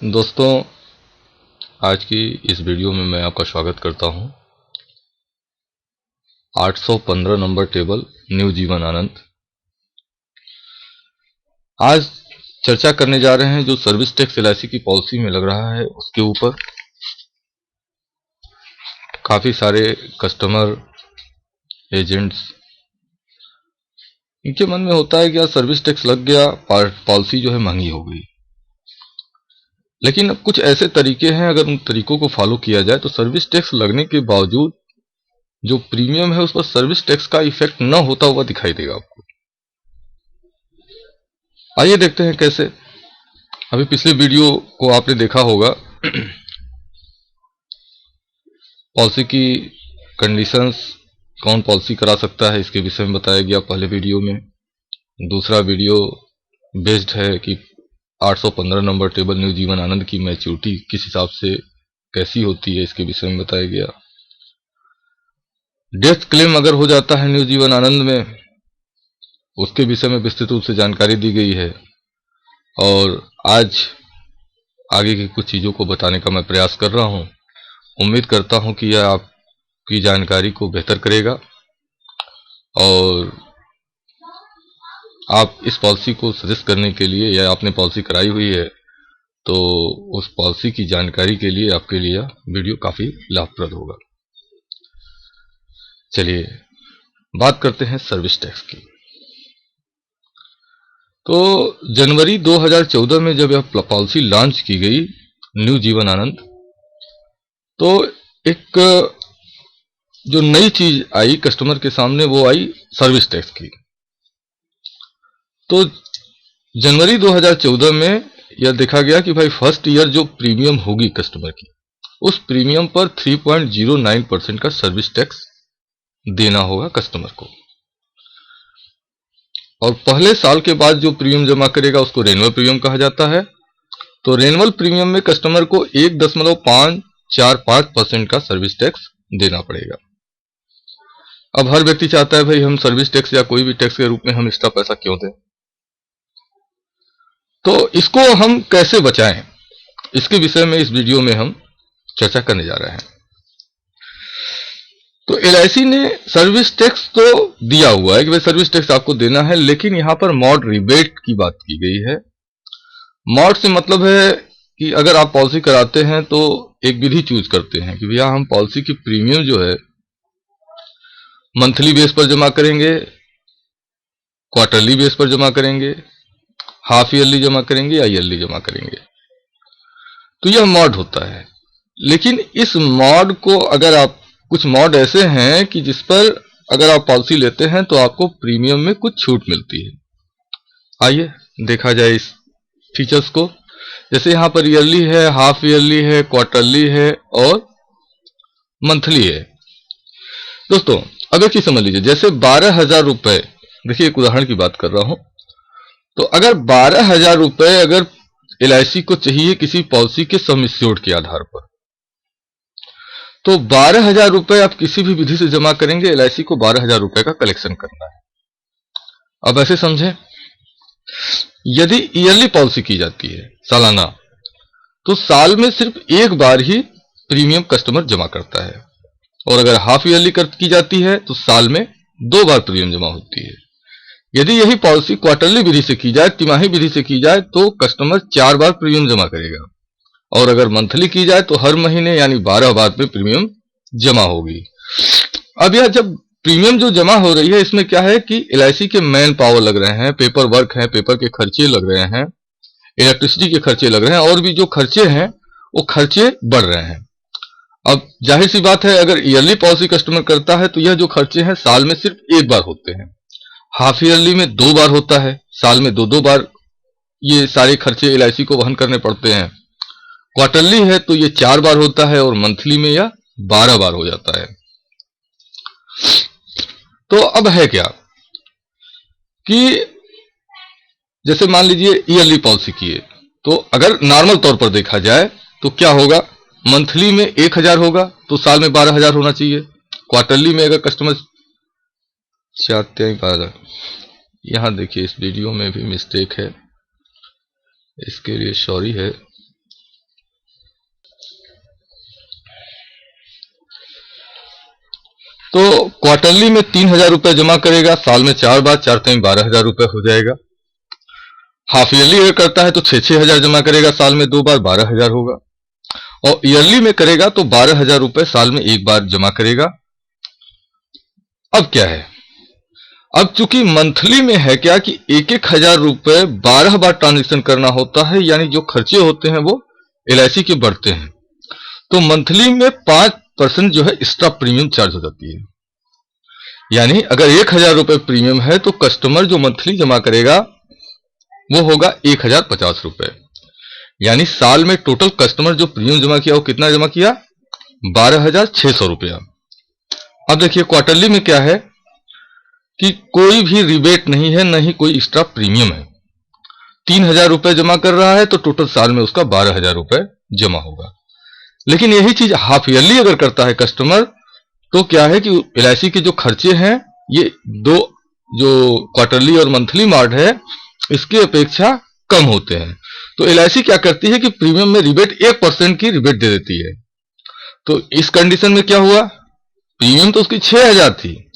दोस्तों, आज की इस वीडियो में मैं आपका स्वागत करता हूं। 815 number table new Jeevan Anand. आज चर्चा करने जा रहे हैं जो सर्विस टैक्स LIC की पॉलिसी में लग रहा है उसके ऊपर। काफ़ी सारे कस्टमर एजेंट्स इनके मन में होता है कि यार सर्विस टैक्स लग गया, पॉलिसी जो है महंगी हो गई। लेकिन अब कुछ ऐसे तरीके हैं, अगर उन तरीकों को फॉलो किया जाए तो सर्विस टैक्स लगने के बावजूद जो प्रीमियम है उस पर सर्विस टैक्स का इफेक्ट न होता हुआ दिखाई देगा आपको। आइए देखते हैं कैसे। अभी पिछले वीडियो को आपने देखा होगा। पॉलिसी की कंडीशंस, कौन पॉलिसी करा सकता है, इसके विषय में बताया गया पहले वीडियो में। दूसरा वीडियो बेस्ड है कि 815 number table new Jeevan Anand की मैच्योरिटी किस हिसाब से कैसी होती है, इसके विषय में बताया गया। डेथ क्लेम अगर हो जाता है न्यू जीवन आनंद में, उसके विषय में विस्तृत रूप से जानकारी दी गई है। और आज आगे की कुछ चीज़ों को बताने का मैं प्रयास कर रहा हूं। उम्मीद करता हूं कि यह आपकी जानकारी को बेहतर करेगा और आप इस पॉलिसी को सजेस्ट करने के लिए, या आपने पॉलिसी कराई हुई है तो उस पॉलिसी की जानकारी के लिए आपके लिए यह वीडियो काफ़ी लाभप्रद होगा। चलिए बात करते हैं सर्विस टैक्स की। तो जनवरी 2014 में जब यह पॉलिसी लॉन्च की गई न्यू जीवन आनंद, तो एक जो नई चीज आई कस्टमर के सामने वो आई सर्विस टैक्स की। तो जनवरी 2014 में यह देखा गया कि भाई फर्स्ट ईयर जो प्रीमियम होगी कस्टमर की, उस प्रीमियम पर 3.09% का सर्विस टैक्स देना होगा कस्टमर को। और पहले साल के बाद जो प्रीमियम जमा करेगा उसको रेनुअल प्रीमियम कहा जाता है। तो रेनुअल प्रीमियम में कस्टमर को 1.545% का सर्विस टैक्स देना पड़ेगा। अब हर व्यक्ति चाहता है भाई हम सर्विस टैक्स या कोई भी टैक्स के रूप में हम एक्स्ट्रा पैसा क्यों दें। तो इसको हम कैसे बचाएं, इसके विषय में इस वीडियो में हम चर्चा करने जा रहे हैं। तो LIC ने सर्विस टैक्स तो दिया हुआ है कि भाई सर्विस टैक्स आपको देना है, लेकिन यहां पर मॉड रिबेट की बात की गई है। मॉड से मतलब है कि अगर आप पॉलिसी कराते हैं तो एक विधि चूज करते हैं कि भैया हम पॉलिसी की प्रीमियम जो है मंथली बेस पर जमा करेंगे, क्वार्टरली बेस पर जमा करेंगे, हाफ ईयरली जमा करेंगे या ईयरली जमा करेंगे। तो यह मॉड होता है। लेकिन इस मॉड को अगर आप, कुछ मॉड ऐसे हैं कि जिस पर अगर आप पॉलिसी लेते हैं तो आपको प्रीमियम में कुछ छूट मिलती है। आइए देखा जाए इस फीचर्स को। जैसे यहां पर ईयरली है, हाफ ईयरली है, क्वार्टरली है और मंथली है। दोस्तों अब एक चीज समझ लीजिए, जैसे 12,000 रुपए, देखिए एक उदाहरण की बात कर रहा हूं। तो अगर 12,000 रुपए अगर LIC को चाहिए किसी पॉलिसी के सम एश्योर्ड के आधार पर, तो 12,000 रुपए आप किसी भी विधि से जमा करेंगे, LIC को 12,000 रुपए का कलेक्शन करना है। अब ऐसे समझें, यदि ईयरली पॉलिसी की जाती है सालाना, तो साल में सिर्फ एक बार ही प्रीमियम कस्टमर जमा करता है। और अगर हाफ ईयरली की जाती है तो साल में 2 बार प्रीमियम जमा होती है। यदि यही पॉलिसी क्वार्टरली विधि से की जाए, तिमाही विधि से की जाए, तो कस्टमर 4 बार प्रीमियम जमा करेगा। और अगर मंथली की जाए तो हर महीने यानी 12 बार में प्रीमियम जमा होगी। अब यह जब प्रीमियम जो जमा हो रही है, इसमें क्या है कि LIC के मैन पावर लग रहे हैं, पेपर वर्क है, पेपर के खर्चे लग रहे हैं, इलेक्ट्रिसिटी के खर्चे लग रहे हैं, और भी जो खर्चे हैं वो खर्चे बढ़ रहे हैं। अब जाहिर सी बात है, अगर ईयरली पॉलिसी कस्टमर करता है तो यह जो खर्चे हैं साल में सिर्फ एक बार होते हैं। हाफ ईयरली में 2 बार होता है, साल में 2-2 बार ये सारे खर्चे LIC को वहन करने पड़ते हैं। क्वार्टरली है तो ये 4 बार होता है और मंथली में यह 12 बार हो जाता है। तो अब है क्या कि जैसे मान लीजिए ईयरली पॉलिसी की है, तो अगर नॉर्मल तौर पर देखा जाए तो क्या होगा, मंथली में 1,000 होगा तो साल में 12,000 होना चाहिए। क्वार्टरली में अगर कस्टमर चाहते हैं 12,000, यहां देखिए इस वीडियो में भी मिस्टेक है, इसके लिए सॉरी है। क्वार्टरली में 3,000 रुपए जमा करेगा, साल में 4 बार, 4 3 12,000 रुपए हो जाएगा। हाफ ईयरली अगर करता है तो 6,000 जमा करेगा, साल में 2 बार 12,000 होगा। और ईयरली में करेगा तो 12,000 रुपए साल में 1 बार जमा करेगा। अब क्या है, अब चूंकि मंथली में है क्या कि 1,000 रुपए 12 बार ट्रांजेक्शन करना होता है, यानी जो खर्चे होते हैं वो LIC के बढ़ते हैं, तो मंथली में 5% जो है एक्स्ट्रा प्रीमियम चार्ज हो जाती है। यानी अगर 1,000 रुपए प्रीमियम है तो कस्टमर जो मंथली जमा करेगा वो होगा 1,050 रुपए। यानी साल में टोटल कस्टमर जो प्रीमियम जमा किया वो कितना जमा किया, 12,600 रुपया। अब देखिए क्वार्टरली में क्या है कि कोई भी रिबेट नहीं है, न ही कोई एक्स्ट्रा प्रीमियम है। 3,000 रुपए जमा कर रहा है तो टोटल साल में उसका 12,000 रुपए जमा होगा। लेकिन यही चीज हाफ ईयरली अगर करता है कस्टमर तो क्या है कि LIC के जो खर्चे हैं ये दो जो क्वार्टरली और मंथली मॉड है इसकी अपेक्षा कम होते हैं। तो LIC क्या करती है कि प्रीमियम में रिबेट 1% की रिबेट दे देती है। तो इस कंडीशन में क्या हुआ, प्रीमियम तो उसकी 6,000 थी,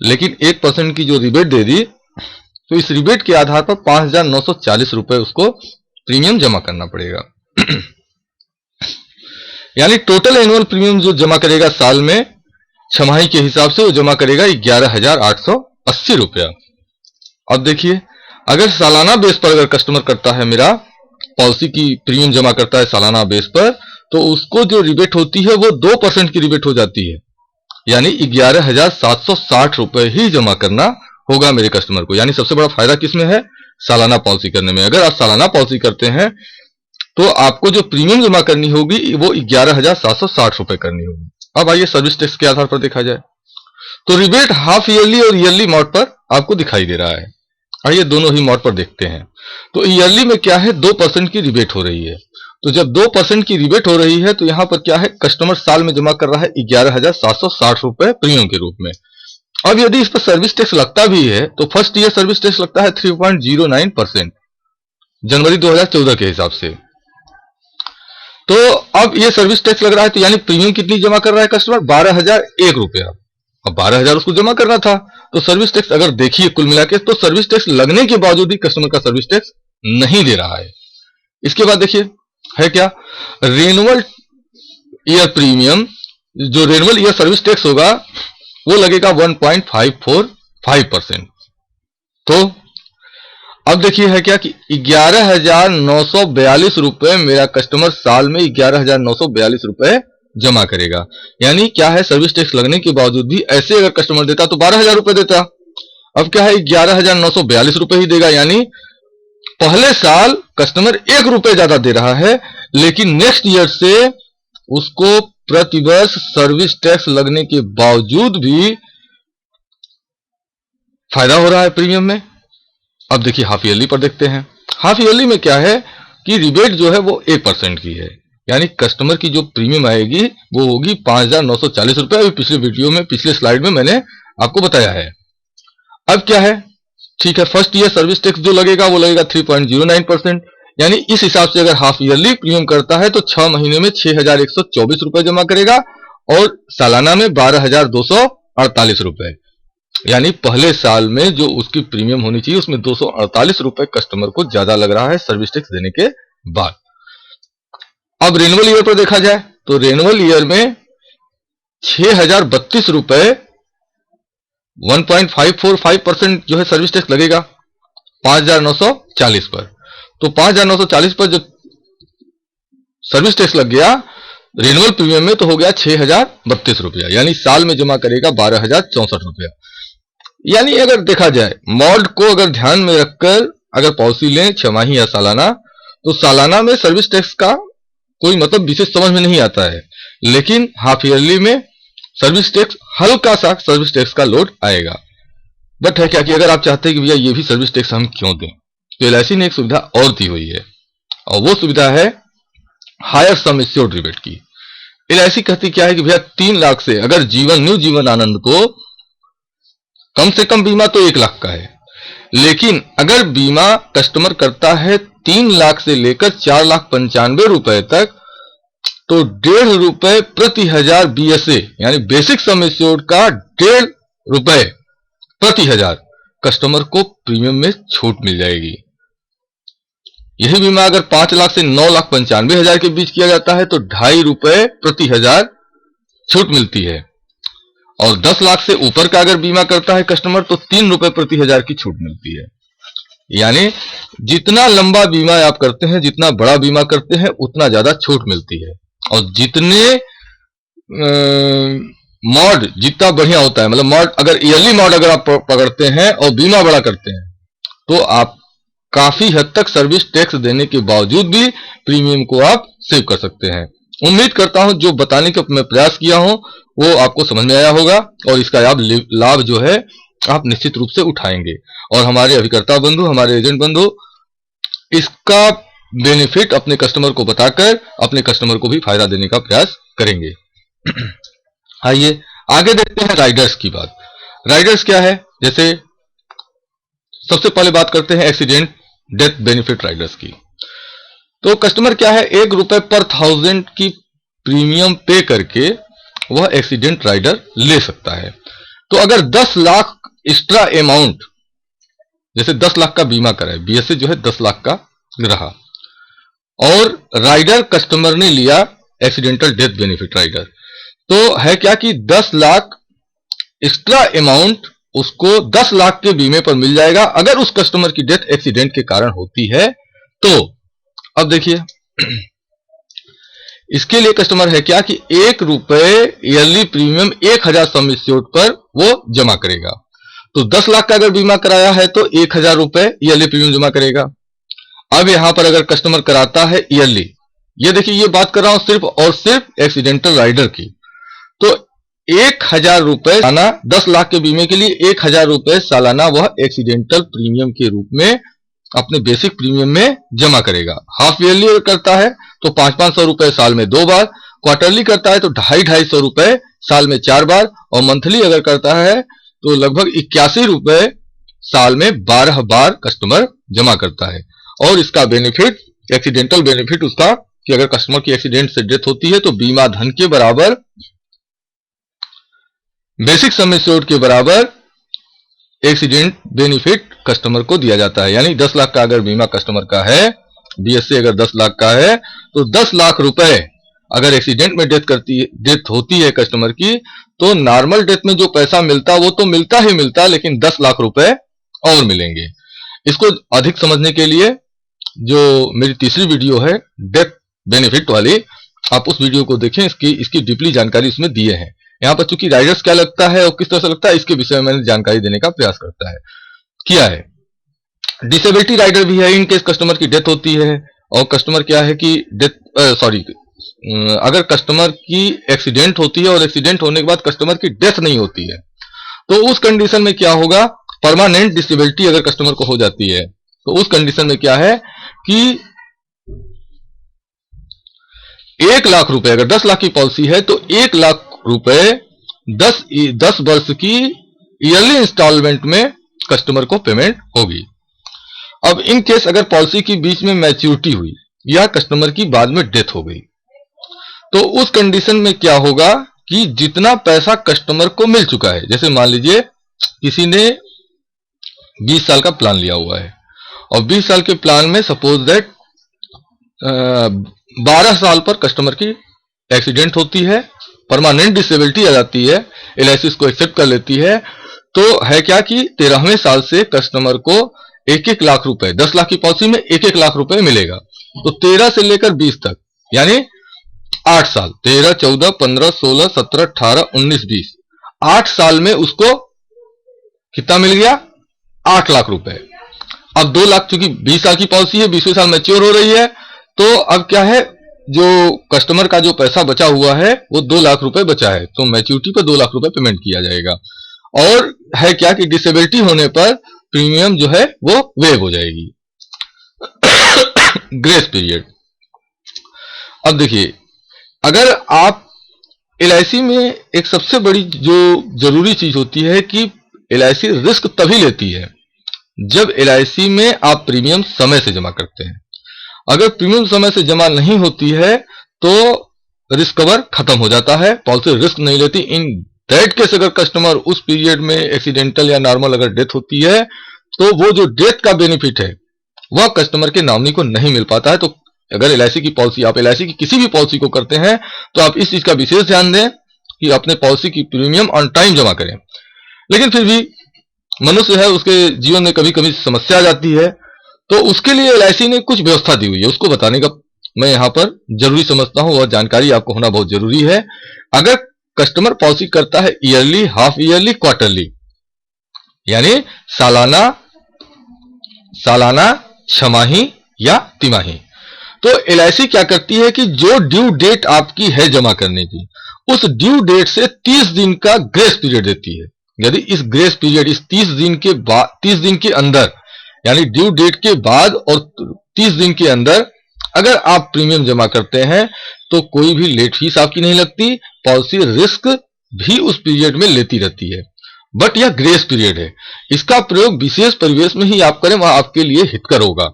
लेकिन 1% की जो रिबेट दे दी, तो इस रिबेट के आधार पर 5,940 रुपए उसको प्रीमियम जमा करना पड़ेगा। यानी टोटल एनुअल प्रीमियम जो जमा करेगा साल में छमाही के हिसाब से वो जमा करेगा 11,880 रुपया। अब देखिए अगर सालाना बेस पर अगर कस्टमर करता है, मेरा पॉलिसी की प्रीमियम जमा करता है सालाना बेस पर, तो उसको जो रिबेट होती है वो 2% की रिबेट हो जाती है। यानी 11,760 रुपए ही जमा करना होगा मेरे कस्टमर को। यानी सबसे बड़ा फायदा किसमें है, सालाना पॉलिसी करने में। अगर आप सालाना पॉलिसी करते हैं तो आपको जो प्रीमियम जमा करनी होगी वो 11,760 रुपए करनी होगी। अब आइए सर्विस टैक्स के आधार पर देखा जाए तो रिबेट हाफ ईयरली और ईयरली मोड पर आपको दिखाई दे रहा है। आइए दोनों ही मोड पर देखते हैं। तो ईयरली में क्या है, 2% की रिबेट हो रही है। तो जब 2% की रिबेट हो रही है तो यहां पर क्या है, कस्टमर साल में जमा कर रहा है 11,760 रुपए प्रीमियम के रूप में। अब यदि इस पर सर्विस टैक्स लगता भी है तो फर्स्ट ईयर सर्विस टैक्स लगता है 3.09% जनवरी 2014 के हिसाब से। तो अब ये सर्विस टैक्स लग रहा है, तो यानी प्रीमियम कितनी जमा कर रहा है कस्टमर, 12,001 रुपया। अब 12,000 उसको जमा करना था, तो सर्विस टैक्स अगर देखिए कुल मिला के तो सर्विस टैक्स लगने के बावजूद भी कस्टमर का सर्विस टैक्स नहीं दे रहा है। इसके बाद देखिए है क्या, रेनुअल ईयर प्रीमियम, जो रेनुअल ईयर सर्विस टैक्स होगा वो लगेगा 1.545%। तो अब देखिए है क्या कि 11,942 रुपए मेरा कस्टमर साल में 11,942 रुपए जमा करेगा। यानी क्या है, सर्विस टैक्स लगने के बावजूद भी ऐसे अगर कस्टमर देता तो 12,000 रुपए देता, अब क्या है 11,942 रुपए ही देगा। यानी पहले साल कस्टमर 1 रुपए ज्यादा दे रहा है, लेकिन नेक्स्ट ईयर से उसको प्रतिवर्ष सर्विस टैक्स लगने के बावजूद भी फायदा हो रहा है प्रीमियम में। अब देखिए हाफ ईयरली पर देखते हैं। हाफ ईयरली में क्या है कि रिबेट जो है वो 1% की है। यानी कस्टमर की जो प्रीमियम आएगी वो होगी 5,940 रुपए। अभी पिछले वीडियो में, पिछले स्लाइड में मैंने आपको बताया है। अब क्या है, ठीक है, फर्स्ट ईयर सर्विस टैक्स जो लगेगा वो लगेगा 3.09%। यानी इस हिसाब से अगर हाफ ईयरली प्रीमियम करता है तो 6 महीने में 6,124 रुपए जमा करेगा और सालाना में 12,248 रुपए। यानी पहले साल में जो उसकी प्रीमियम होनी चाहिए उसमें 248 रुपए कस्टमर को ज्यादा लग रहा है सर्विस टैक्स देने के बाद। अब रेनुअल ईयर पर देखा जाए तो रेनुअल ईयर में 6,032 रुपए 1.545% जो है सर्विस टैक्स लगेगा 5,940 पर। तो 5,940 पर जब सर्विस टैक्स लग गया रेनुअल प्रीमियम में तो हो गया 6,032 रुपया। यानी साल में जमा करेगा 12,064 रुपया। यानी अगर देखा जाए मॉड को अगर ध्यान में रखकर अगर पॉलिसी लें छमाही या सालाना, तो सालाना में सर्विस टैक्स का कोई मतलब विशेष समझ में नहीं आता है, लेकिन हाफ ईयरली में सर्विस टैक्स, हल्का सा सर्विस टैक्स का लोड आएगा। बट है क्या कि अगर आप चाहते हैं कि भैया ये भी सर्विस टैक्स हम क्यों दें, तो LIC ने एक सुविधा और दी हुई है और वो सुविधा है हायर सम एश्योर्ड रिबेट की। LIC कहती क्या है कि भैया 3 लाख से अगर न्यू जीवन आनंद को कम से कम बीमा तो 1 लाख का है, लेकिन अगर बीमा कस्टमर करता है 3 लाख से लेकर 4,95,000 रुपए तक, तो ₹1.5 प्रति हजार BSA यानी बेसिक सम एश्योर्ड का ₹1.5 प्रति हजार कस्टमर को प्रीमियम में छूट मिल जाएगी। यही बीमा अगर 5 लाख से 9,95,000 के बीच किया जाता है तो ₹2.5 प्रति हजार छूट मिलती है, और 10 लाख से ऊपर का अगर बीमा करता है कस्टमर तो ₹3 प्रति हजार की छूट मिलती है। यानी जितना लंबा बीमा आप करते हैं, जितना बड़ा बीमा करते हैं, उतना ज्यादा छूट मिलती है। और जितने मॉड जितना बढ़िया होता है, मतलब मॉड अगर ईयरली मॉड अगर आप पकड़ते हैं और बीमा बड़ा करते हैं तो आप काफी हद तक सर्विस टैक्स देने के बावजूद भी प्रीमियम को आप सेव कर सकते हैं। उम्मीद करता हूं जो बताने का मैं प्रयास किया हूं वो आपको समझ में आया होगा, और इसका आप लाभ जो है आप निश्चित रूप से उठाएंगे। और हमारे अभिकर्ता बंधु, हमारे एजेंट बंधु इसका बेनिफिट अपने कस्टमर को बताकर अपने कस्टमर को भी फायदा देने का प्रयास करेंगे। आइए आगे देखते हैं राइडर्स की बात। राइडर्स क्या है, जैसे सबसे पहले बात करते हैं एक्सीडेंट डेथ बेनिफिट राइडर्स की। तो कस्टमर क्या है, ₹1 पर 1000 की प्रीमियम पे करके वह एक्सीडेंट राइडर ले सकता है। तो अगर 10 लाख एक्स्ट्रा अमाउंट, जैसे 10 लाख का बीमा कराए, BSA जो है 10 लाख का रहा, और राइडर कस्टमर ने लिया एक्सीडेंटल डेथ बेनिफिट राइडर, तो है क्या कि 10 लाख एक्स्ट्रा अमाउंट उसको 10 लाख के बीमे पर मिल जाएगा अगर उस कस्टमर की डेथ एक्सीडेंट के कारण होती है। तो अब देखिए इसके लिए कस्टमर है क्या कि ₹1 ईयरली प्रीमियम 1000 सम एश्योर्ड पर वो जमा करेगा। तो 10 लाख का अगर बीमा कराया है तो ₹1000 ईयरली प्रीमियम जमा करेगा। अब यहां पर अगर कस्टमर कराता है ईयरली, ये देखिए ये बात कर रहा हूं सिर्फ और सिर्फ एक्सीडेंटल राइडर की, तो ₹1000 सालाना, 10 लाख के बीमे के लिए ₹1000 सालाना वह एक्सीडेंटल प्रीमियम के रूप में अपने बेसिक प्रीमियम में जमा करेगा। हाफ ईयरली अगर करता है तो ₹500 साल में 2 बार, क्वार्टरली करता है तो ₹250 साल में 4 बार, और मंथली अगर करता है तो लगभग ₹81 साल में 12 बार कस्टमर जमा करता है। और इसका बेनिफिट, एक्सीडेंटल बेनिफिट उसका कि अगर कस्टमर की एक्सीडेंट से डेथ होती है तो बीमा धन के बराबर, बेसिक सम एश्योर्ड के बराबर एक्सीडेंट बेनिफिट कस्टमर को दिया जाता है। यानी 10 लाख का अगर बीमा कस्टमर का है, BSA अगर 10 लाख का है, तो ₹10,00,000 अगर एक्सीडेंट में डेथ होती है कस्टमर की, तो नॉर्मल डेथ में जो पैसा मिलता वो तो मिलता ही मिलता, लेकिन ₹10,00,000 और मिलेंगे। इसको अधिक समझने के लिए जो मेरी तीसरी वीडियो है डेथ बेनिफिट वाली, आप उस वीडियो को देखें, इसकी डीपली जानकारी इसमें दिए हैं। यहाँ पर चूंकि राइडर्स क्या लगता है और किस तरह से लगता है इसके विषय में मैंने जानकारी देने का प्रयास किया है। डिसेबिलिटी राइडर भी है इन केस कस्टमर की डेथ होती है, और कस्टमर क्या है कि अगर कस्टमर की एक्सीडेंट होती है और एक्सीडेंट होने के बाद कस्टमर की डेथ नहीं होती है, तो उस कंडीशन में क्या होगा, परमानेंट डिसेबिलिटी अगर कस्टमर को हो जाती है तो उस कंडीशन में क्या है कि ₹1,00,000, अगर 10 लाख की पॉलिसी है तो ₹1,00,000 10 वर्ष की ईयरली इंस्टॉलमेंट में कस्टमर को पेमेंट होगी। अब इन केस अगर पॉलिसी की बीच में मैच्योरिटी हुई या कस्टमर की बाद में डेथ हो गई, तो उस कंडीशन में क्या होगा कि जितना पैसा कस्टमर को मिल चुका है, जैसे मान लीजिए किसी ने 20 साल का प्लान लिया हुआ है, और 20 साल के प्लान में सपोज दैट 12 साल पर कस्टमर की एक्सीडेंट होती है, परमानेंट डिसेबिलिटी आ जाती है, LIC इसको एक्सेप्ट कर लेती है, तो है क्या कि 13वें साल से कस्टमर को 1-1 लाख रुपए, 10 लाख की पॉलिसी में 1-1 लाख रुपए मिलेगा। तो 13 से लेकर 20 तक यानी 8 साल, 13, 14, 15, 16, 17, 18, 19, 20, 8 साल में उसको कितना मिल गया, 8 लाख रुपए। अब 2 लाख, चूंकि 20 साल की पॉलिसी है, 20वें साल मैच्योर हो रही है, तो अब क्या है, जो कस्टमर का जो पैसा बचा हुआ है वो 2 लाख रुपए बचा है, तो मैच्योरिटी पर 2 लाख रुपए पेमेंट किया जाएगा। और है क्या कि डिसेबिलिटी होने पर प्रीमियम जो है वो वेव हो जाएगी। Grace period. अब देखिए, अगर आप LIC में एक सबसे बड़ी जो जरूरी चीज होती है कि LIC रिस्क तभी लेती है जब LIC में आप प्रीमियम समय से जमा करते हैं। अगर प्रीमियम समय से जमा नहीं होती है तो रिस्क कवर खत्म हो जाता है, पॉलिसी रिस्क नहीं लेती। इन दैट केस अगर कस्टमर उस पीरियड में एक्सीडेंटल या नॉर्मल अगर डेथ होती है तो वो जो डेथ का बेनिफिट है वह कस्टमर के नॉमिनी को नहीं मिल पाता है। तो अगर एलआईसी की पॉलिसी, आप एलआईसी की किसी भी पॉलिसी को करते हैं तो आप इस चीज का विशेष ध्यान दें कि अपने पॉलिसी की प्रीमियम ऑन टाइम जमा करें। लेकिन फिर भी मनुष्य है, उसके जीवन में कभी कभी समस्या आ जाती है, तो उसके लिए एलआईसी ने कुछ व्यवस्था दी हुई है, उसको बताने का मैं यहां पर जरूरी समझता हूं, वह जानकारी आपको होना बहुत जरूरी है। अगर कस्टमर पॉलिसी करता है ईयरली, हाफ ईयरली, क्वार्टरली, यानी सालाना, छमाही या तिमाही, तो एलआईसी क्या करती है कि जो ड्यू डेट आपकी है जमा करने की, उस ड्यू डेट से 30 दिन का ग्रेस पीरियड देती है। यदि इस ग्रेस पीरियड, इस 30 दिन के बाद, 30 दिन के अंदर, यानी ड्यू डेट के बाद और 30 दिन के अंदर अगर आप प्रीमियम जमा करते हैं तो कोई भी लेट फीस आपकी नहीं लगती, पॉलिसी रिस्क भी उस पीरियड में लेती रहती है। बट यह ग्रेस पीरियड है, इसका प्रयोग विशेष परिवेश में ही आप करें, वह आपके लिए हितकर होगा।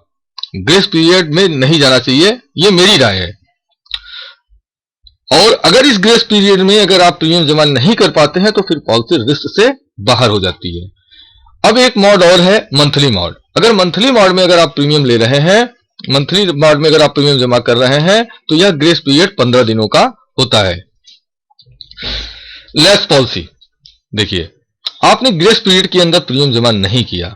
ग्रेस पीरियड में नहीं जाना चाहिए, यह मेरी राय है। और अगर इस ग्रेस पीरियड में अगर आप प्रीमियम जमा नहीं कर पाते हैं तो फिर पॉलिसी रिस्क से बाहर हो जाती है। अब एक मॉड और है मंथली मॉड। अगर मंथली मॉड में अगर आप प्रीमियम ले रहे हैं, मंथली मॉड में अगर आप प्रीमियम जमा कर रहे हैं तो यह ग्रेस पीरियड 15 दिनों का होता है। लेस पॉलिसी, देखिए आपने ग्रेस पीरियड के अंदर प्रीमियम जमा नहीं किया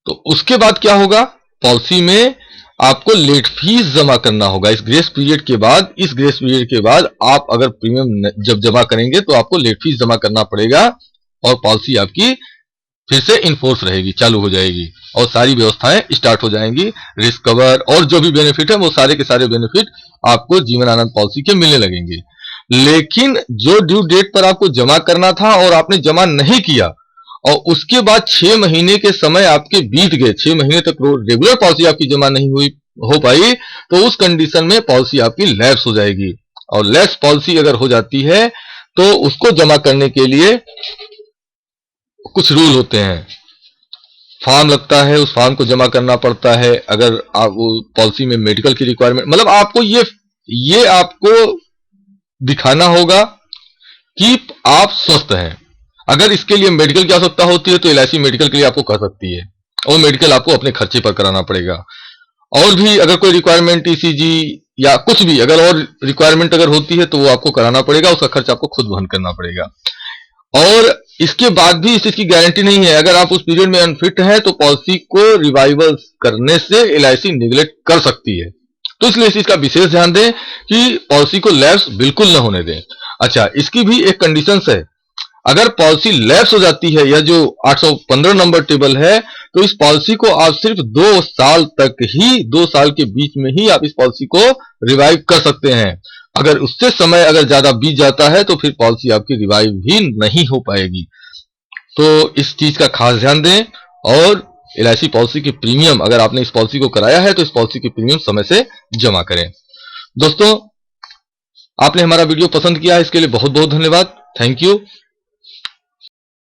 तो उसके बाद क्या होगा, पॉलिसी में आपको लेट फीस जमा करना होगा। इस ग्रेस पीरियड के बाद, इस ग्रेस पीरियड के बाद आप अगर प्रीमियम जब जमा करेंगे तो आपको लेट फीस जमा करना पड़ेगा और पॉलिसी आपकी फिर से इन्फोर्स रहेगी, चालू हो जाएगी और सारी व्यवस्थाएं स्टार्ट हो जाएंगी। रिस्क कवर और जो भी बेनिफिट है वो सारे के सारे बेनिफिट आपको जीवन आनंद पॉलिसी के मिलने लगेंगे। लेकिन जो ड्यू डेट पर आपको जमा करना था और आपने जमा नहीं किया और उसके बाद 6 महीने के समय आपके बीत गए, 6 महीने तक रेगुलर पॉलिसी आपकी जमा नहीं हो पाई, तो उस कंडीशन में पॉलिसी आपकी लैप्स हो जाएगी। और लैप्स पॉलिसी अगर हो जाती है तो उसको जमा करने के लिए कुछ रूल होते हैं, फॉर्म लगता है, उस फॉर्म को जमा करना पड़ता है। अगर आप पॉलिसी में मेडिकल की रिक्वायरमेंट, मतलब आपको ये आपको दिखाना होगा कि आप स्वस्थ हैं। अगर इसके लिए मेडिकल की आवश्यकता होती है तो एलआईसी मेडिकल के लिए आपको कर सकती है और मेडिकल आपको अपने खर्चे पर कराना पड़ेगा। और भी अगर कोई रिक्वायरमेंट ईसीजी या कुछ भी अगर और रिक्वायरमेंट अगर होती है तो वो आपको कराना पड़ेगा, उसका खर्च आपको खुद वहन करना पड़ेगा। और इसके बाद भी इस चीज की गारंटी नहीं है, अगर आप उस पीरियड में अनफिट हैं तो पॉलिसी को रिवाइवल करने से एलआईसी निगलेक्ट कर सकती है। तो इसलिए इस चीज का विशेष ध्यान दें कि पॉलिसी को लैप्स बिल्कुल न होने दें। अच्छा, इसकी भी एक कंडीशन है, अगर पॉलिसी लैप्स हो जाती है, यह जो 815 नंबर टेबल है, तो इस पॉलिसी को आप सिर्फ 2 साल तक ही, 2 साल के बीच में ही आप इस पॉलिसी को रिवाइव कर सकते हैं। अगर उससे समय अगर ज्यादा बीत जाता है तो फिर पॉलिसी आपकी रिवाइव भी नहीं हो पाएगी। तो इस चीज का खास ध्यान दें और एलआईसी पॉलिसी की प्रीमियम, अगर आपने इस पॉलिसी को कराया है तो इस पॉलिसी की प्रीमियम समय से जमा करें। दोस्तों, आपने हमारा वीडियो पसंद किया है, इसके लिए बहुत बहुत धन्यवाद, थैंक यू।